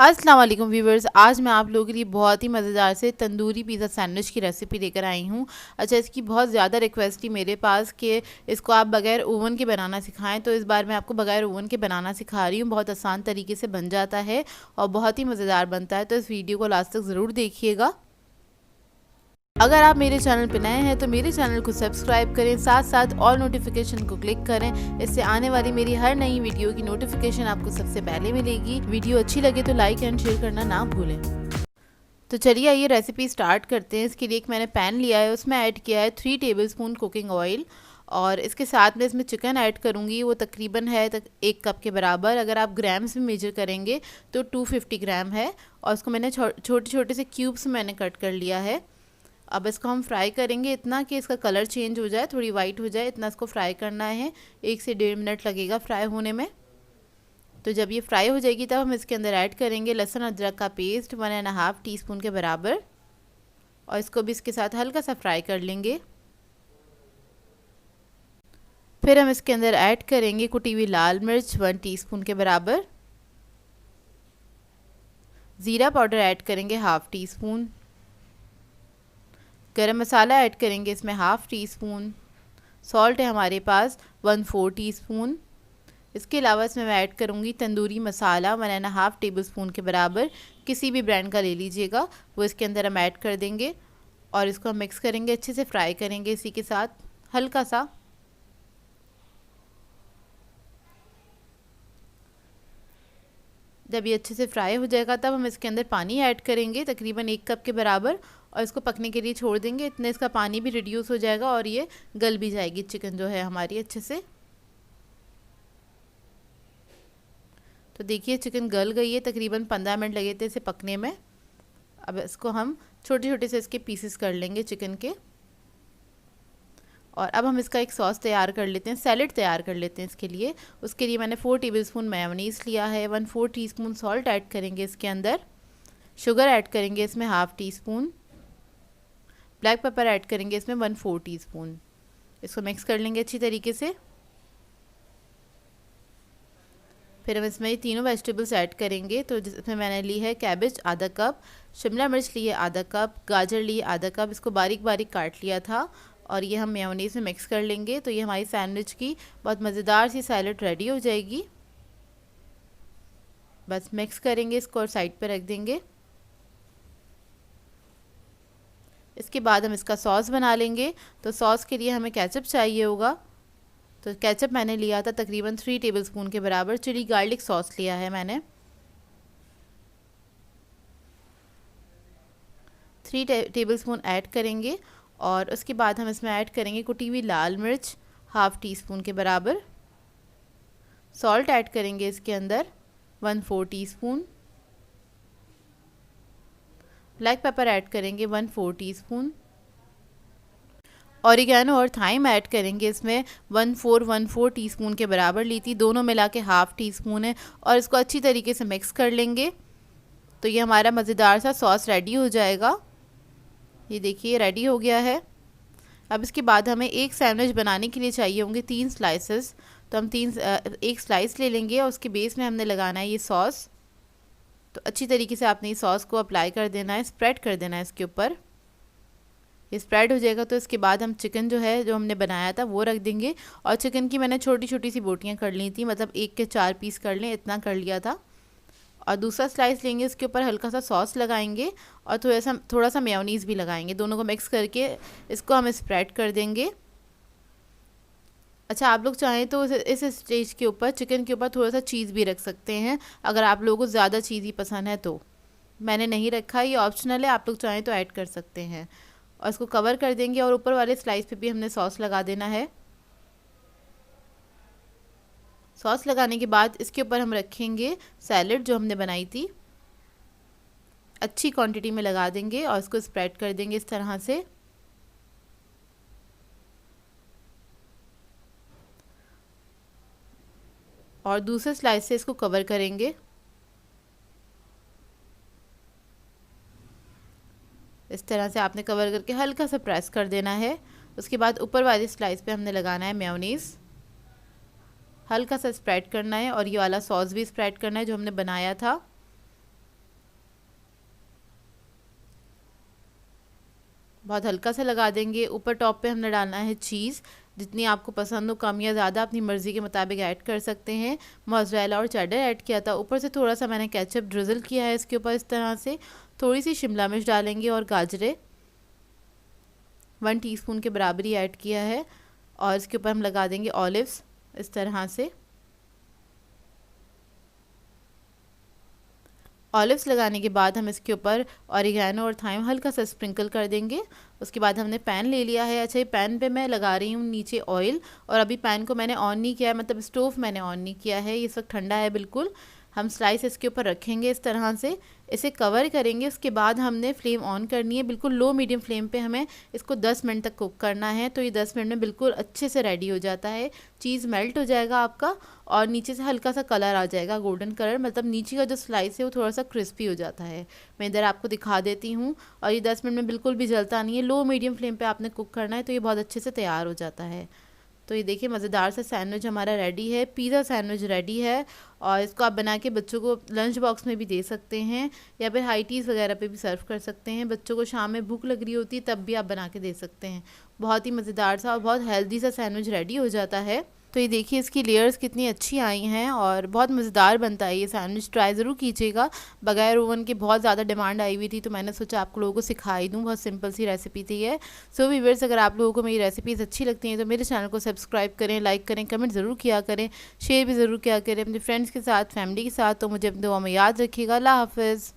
अस्सलाम वालेकुम व्यूवर्स। आज मैं आप लोगों के लिए बहुत ही मज़ेदार से तंदूरी पिज़्ज़ा सैंडविच की रेसिपी लेकर आई हूँ। अच्छा, इसकी बहुत ज़्यादा रिक्वेस्ट थी मेरे पास कि इसको आप बगैर ओवन के बनाना सिखाएं, तो इस बार मैं आपको बगैर ओवन के बनाना सिखा रही हूँ। बहुत आसान तरीके से बन जाता है और बहुत ही मज़ेदार बनता है, तो इस वीडियो को लास्ट तक ज़रूर देखिएगा। अगर आप मेरे चैनल पर नए हैं तो मेरे चैनल को सब्सक्राइब करें, साथ साथ ऑल नोटिफिकेशन को क्लिक करें। इससे आने वाली मेरी हर नई वीडियो की नोटिफिकेशन आपको सबसे पहले मिलेगी। वीडियो अच्छी लगे तो लाइक एंड शेयर करना ना भूलें। तो चलिए आइए रेसिपी स्टार्ट करते हैं। इसके लिए एक मैंने पैन लिया है, उसमें ऐड किया है 3 टेबलस्पून कुकिंग ऑयल और इसके साथ में इसमें चिकन ऐड करूँगी। वो तकरीबन है 1 कप के बराबर। अगर आप ग्राम्स में मेजर करेंगे तो 250 ग्राम है और उसको मैंने छोटे छोटे से क्यूब्स मैंने कट कर लिया है। अब इसको हम फ्राई करेंगे इतना कि इसका कलर चेंज हो जाए, थोड़ी वाइट हो जाए, इतना इसको फ्राई करना है। 1 से 1.5 मिनट लगेगा फ्राई होने में। तो जब ये फ्राई हो जाएगी तब हम इसके अंदर ऐड करेंगे लहसुन अदरक का पेस्ट 1.5 टीस्पून के बराबर और इसको भी इसके साथ हल्का सा फ्राई कर लेंगे। फिर हम इसके अंदर ऐड करेंगे कुटी हुई लाल मिर्च 1 टीस्पून के बराबर। ज़ीरा पाउडर ऐड करेंगे 1/2 टीस्पून। गरम मसाला ऐड करेंगे इसमें 1/2 टीस्पून। सॉल्ट है हमारे पास 1/4 टीस्पून। इसके अलावा इसमें मैं ऐड करूँगी तंदूरी मसाला 1.5 टेबलस्पून के बराबर। किसी भी ब्रांड का ले लीजिएगा, वो इसके अंदर हम ऐड कर देंगे और इसको हम मिक्स करेंगे, अच्छे से फ्राई करेंगे इसी के साथ हल्का सा। जब ये अच्छे से फ्राई हो जाएगा तब हम इसके अंदर पानी ऐड करेंगे तकरीबन 1 कप के बराबर और इसको पकने के लिए छोड़ देंगे। इतने इसका पानी भी रिड्यूस हो जाएगा और ये गल भी जाएगी चिकन जो है हमारी अच्छे से। तो देखिए चिकन गल गई है, तकरीबन 15 मिनट लगे थे इसे पकने में। अब इसको हम छोटे छोटे से इसके पीसेस कर लेंगे चिकन के और अब हम इसका एक सॉस तैयार कर लेते हैं, सैलेड तैयार कर लेते हैं इसके लिए। उसके लिए मैंने 4 टेबलस्पून मेयोनीज़ लिया है। 1/4 टीस्पून सॉल्ट ऐड करेंगे इसके अंदर। शुगर ऐड करेंगे इसमें 1/2 टीस्पून। ब्लैक पेपर ऐड करेंगे इसमें 1/4 टीस्पून। इसको मिक्स कर लेंगे अच्छी तरीके से। फिर हम इसमें तीनों वेजिटेबल्स ऐड करेंगे। तो जिसमें मैंने ली है कैबेज आधा कप, शिमला मिर्च ली है आधा कप, गाजर ली है आधा कप, इसको बारीक बारीक काट लिया था और ये हम मेयोनीज़ में मिक्स कर लेंगे। तो ये हमारी सैंडविच की बहुत मज़ेदार सी सैलेड रेडी हो जाएगी। बस मिक्स करेंगे इसको और साइड पर रख देंगे। इसके बाद हम इसका सॉस बना लेंगे। तो सॉस के लिए हमें केचप चाहिए होगा। तो केचप मैंने लिया था तकरीबन 3 टेबलस्पून के बराबर। चिली गार्लिक सॉस लिया है मैंने 3 टेबलस्पून ऐड करेंगे और उसके बाद हम इसमें ऐड करेंगे कुटी हुई लाल मिर्च 1/2 टीस्पून के बराबर। सॉल्ट ऐड करेंगे इसके अंदर 1/4 टीस्पून। ब्लैक पेपर ऐड करेंगे 1/4 टीस्पून। ऑरिगेनो और थाइम ऐड करेंगे इसमें 1/4 टीस्पून के बराबर ली थी, दोनों मिला के 1/2 टीस्पून है और इसको अच्छी तरीके से मिक्स कर लेंगे। तो ये हमारा मज़ेदार सा सॉस रेडी हो जाएगा। ये देखिए रेडी हो गया है। अब इसके बाद हमें एक सैंडविच बनाने के लिए चाहिए होंगे 3 स्लाइसेस। तो हम एक स्लाइस ले लेंगे और उसके बेस में हमने लगाना है ये सॉस। तो अच्छी तरीके से आपने इस सॉस को अप्लाई कर देना है, स्प्रेड कर देना है इसके ऊपर। ये स्प्रेड हो जाएगा तो इसके बाद हम चिकन जो है जो हमने बनाया था वो रख देंगे और चिकन की मैंने छोटी छोटी सी बोटियाँ कर ली थी, मतलब 1 के 4 पीस कर लें इतना कर लिया था। और दूसरा स्लाइस लेंगे, उसके ऊपर हल्का सा सॉस लगाएंगे और थोड़ा सा मेयोनीज़ भी लगाएंगे। दोनों को मिक्स करके इसको हम स्प्रेड कर देंगे। अच्छा, आप लोग चाहें तो इस स्टेज के ऊपर चिकन के ऊपर थोड़ा सा चीज़ भी रख सकते हैं, अगर आप लोगों को ज़्यादा चीज़ी पसंद है तो। मैंने नहीं रखा, ये ऑप्शनल है, आप लोग चाहें तो ऐड कर सकते हैं। और इसको कवर कर देंगे और ऊपर वाले स्लाइस पे भी हमने सॉस लगा देना है। सॉस लगाने के बाद इसके ऊपर हम रखेंगे सैलेड जो हमने बनाई थी, अच्छी क्वांटिटी में लगा देंगे और इसको स्प्रेड कर देंगे इस तरह से। और दूसरे स्लाइस से इसको कवर करेंगे। इस तरह से आपने कवर करके हल्का सा प्रेस कर देना है। उसके बाद ऊपर वाली स्लाइस पे हमने लगाना है मेयोनीज़, हल्का सा स्प्रेड करना है और ये वाला सॉस भी स्प्रेड करना है जो हमने बनाया था। बहुत हल्का सा लगा देंगे। ऊपर टॉप पे हमने डालना है चीज़, जितनी आपको पसंद हो, कम या ज़्यादा अपनी मर्ज़ी के मुताबिक ऐड कर सकते हैं। मोज़रेला और चेडर ऐड किया था। ऊपर से थोड़ा सा मैंने केचप ड्रिज़ल किया है इसके ऊपर इस तरह से। थोड़ी सी शिमला मिर्च डालेंगे और गाजरें 1 टीस्पून के बराबर ही ऐड किया है। और इसके ऊपर हम लगा देंगे ऑलिव्स इस तरह से। ऑलिव्स लगाने के बाद हम इसके ऊपर ऑरिगेनो और थाइम हल्का सा स्प्रिंकल कर देंगे। उसके बाद हमने पैन ले लिया है। अच्छा, ये पैन पे मैं लगा रही हूँ नीचे ऑयल, और अभी पैन को मैंने ऑन नहीं किया है, मतलब स्टोव मैंने ऑन नहीं किया है, ये इस वक्त ठंडा है बिल्कुल। हम स्लाइस इसके ऊपर रखेंगे इस तरह से, इसे कवर करेंगे। उसके बाद हमने फ्लेम ऑन करनी है, बिल्कुल लो मीडियम फ्लेम पे हमें इसको 10 मिनट तक कुक करना है। तो ये 10 मिनट में बिल्कुल अच्छे से रेडी हो जाता है। चीज़ मेल्ट हो जाएगा आपका, और नीचे से हल्का सा कलर आ जाएगा, गोल्डन कलर, मतलब नीचे का जो स्लाइस है वो थोड़ा सा क्रिस्पी हो जाता है। मैं इधर आपको दिखा देती हूँ। और ये 10 मिनट में बिल्कुल भी जलता नहीं है, लो मीडियम फ्लेम पे आपने कुक करना है, तो ये बहुत अच्छे से तैयार हो जाता है। तो ये देखिए मज़ेदार सा सैंडविच हमारा रेडी है, पिज़्ज़ा सैंडविच रेडी है। और इसको आप बना के बच्चों को लंच बॉक्स में भी दे सकते हैं, या फिर हाई टीज़ वगैरह पे भी सर्व कर सकते हैं। बच्चों को शाम में भूख लग रही होती है तब भी आप बना के दे सकते हैं। बहुत ही मज़ेदार सा और बहुत हेल्दी सा सैंडविच रेडी हो जाता है। तो ये देखिए इसकी लेयर्स कितनी अच्छी आई हैं और बहुत मज़ेदार बनता है ये सैंडविच। ट्राई ज़रूर कीजिएगा। बगैर ओवन के बहुत ज़्यादा डिमांड आई हुई थी, तो मैंने सोचा आप लोगों को सिखाई दूँ। बहुत सिंपल सी रेसिपी थी ये। सो व्यूअर्स, अगर आप लोगों को मेरी रेसिपीज़ अच्छी लगती हैं तो मेरे चैनल को सब्सक्राइब करें, लाइक करें, कमेंट ज़रूर किया करें, शेयर भी ज़रूर किया करें अपने फ्रेंड्स के साथ, फैमिली के साथ। तो मुझे अपनी दुआ में याद रखिएगा। अल्लाह हाफ़िज़।